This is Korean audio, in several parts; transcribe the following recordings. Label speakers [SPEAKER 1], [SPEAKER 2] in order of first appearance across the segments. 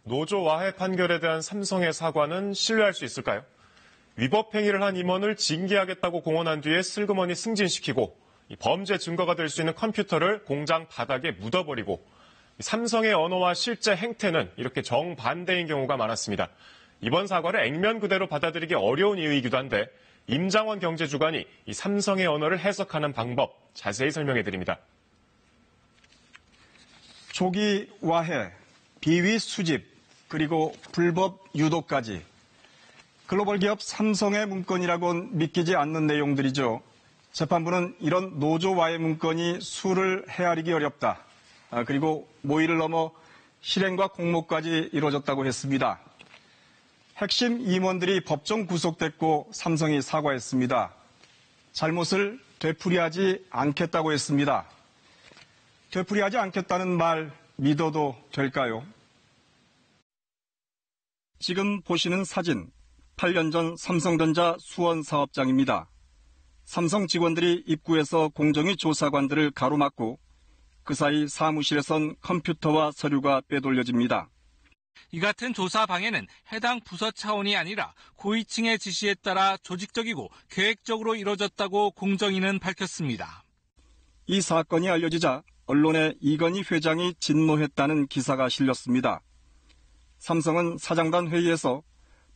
[SPEAKER 1] 노조 와해 판결에 대한 삼성의 사과는 신뢰할 수 있을까요? 위법 행위를 한 임원을 징계하겠다고 공언한 뒤에 슬그머니 승진시키고 범죄 증거가 될 수 있는 컴퓨터를 공장 바닥에 묻어버리고 삼성의 언어와 실제 행태는 이렇게 정반대인 경우가 많았습니다. 이번 사과를 액면 그대로 받아들이기 어려운 이유이기도 한데 임장원 경제주간이 이 삼성의 언어를 해석하는 방법 자세히 설명해드립니다.
[SPEAKER 2] 조기 와해, 비위 수집, 그리고 불법 유도까지 글로벌 기업 삼성의 문건이라고는 믿기지 않는 내용들이죠. 재판부는 이런 노조 와해 문건이 수를 헤아리기 어렵다. 그리고 모의를 넘어 실행과 공모까지 이루어졌다고 했습니다. 핵심 임원들이 법정 구속됐고 삼성이 사과했습니다. 잘못을 되풀이하지 않겠다고 했습니다. 되풀이하지 않겠다는 말 믿어도 될까요? 지금 보시는 사진, 8년 전 삼성전자 수원 사업장입니다. 삼성 직원들이 입구에서 공정위 조사관들을 가로막고 그 사이 사무실에선 컴퓨터와 서류가 빼돌려집니다.
[SPEAKER 3] 이 같은 조사 방해는 해당 부서 차원이 아니라 고위층의 지시에 따라 조직적이고 계획적으로 이뤄졌다고 공정위는 밝혔습니다.
[SPEAKER 2] 이 사건이 알려지자 언론에 이건희 회장이 진노했다는 기사가 실렸습니다. 삼성은 사장단 회의에서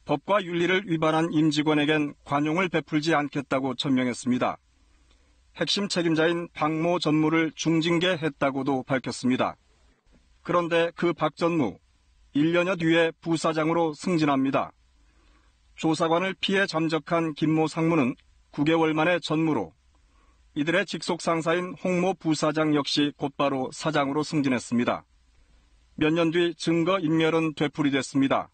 [SPEAKER 2] 법과 윤리를 위반한 임직원에겐 관용을 베풀지 않겠다고 천명했습니다. 핵심 책임자인 박모 전무를 중징계했다고도 밝혔습니다. 그런데 그 박 전무 1년여 뒤에 부사장으로 승진합니다. 조사관을 피해 잠적한 김모 상무는 9개월 만에 전무로, 이들의 직속 상사인 홍모 부사장 역시 곧바로 사장으로 승진했습니다. 몇 년 뒤 증거 인멸은 되풀이됐습니다.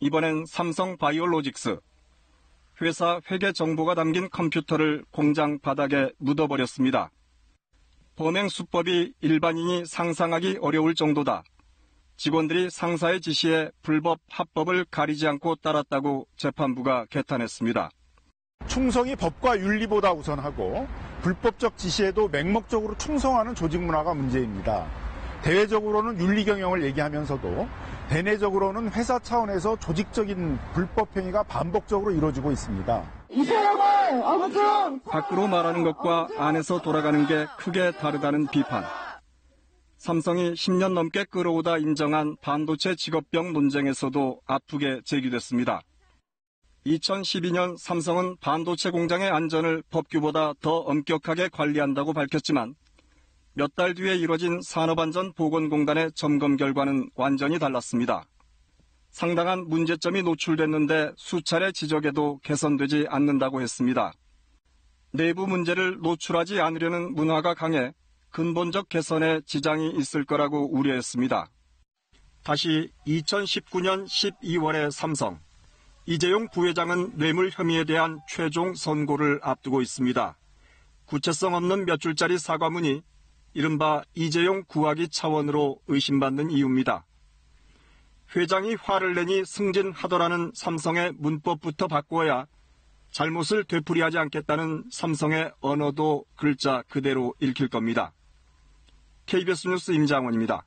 [SPEAKER 2] 이번엔 삼성 바이오로직스, 회사 회계 정보가 담긴 컴퓨터를 공장 바닥에 묻어버렸습니다. 범행 수법이 일반인이 상상하기 어려울 정도다. 직원들이 상사의 지시에 불법, 합법을 가리지 않고 따랐다고 재판부가 개탄했습니다.
[SPEAKER 4] 충성이 법과 윤리보다 우선하고 불법적 지시에도 맹목적으로 충성하는 조직 문화가 문제입니다. 대외적으로는 윤리 경영을 얘기하면서도 대내적으로는 회사 차원에서 조직적인 불법 행위가 반복적으로 이루어지고 있습니다.
[SPEAKER 2] 밖으로 말하는 것과 안에서 돌아가는 게 크게 다르다는 비판. 삼성이 10년 넘게 끌어오다 인정한 반도체 직업병 논쟁에서도 아프게 제기됐습니다. 2012년 삼성은 반도체 공장의 안전을 법규보다 더 엄격하게 관리한다고 밝혔지만 몇 달 뒤에 이뤄진 산업안전보건공단의 점검 결과는 완전히 달랐습니다. 상당한 문제점이 노출됐는데 수차례 지적해도 개선되지 않는다고 했습니다. 내부 문제를 노출하지 않으려는 문화가 강해 근본적 개선에 지장이 있을 거라고 우려했습니다. 다시 2019년 12월의 삼성. 이재용 부회장은 뇌물 혐의에 대한 최종 선고를 앞두고 있습니다. 구체성 없는 몇 줄짜리 사과문이 이른바 이재용 구하기 차원으로 의심받는 이유입니다. 회장이 화를 내니 승진하더라는 삼성의 문법부터 바꾸어야 잘못을 되풀이하지 않겠다는 삼성의 언어도 글자 그대로 읽힐 겁니다. KBS 뉴스 임장원입니다.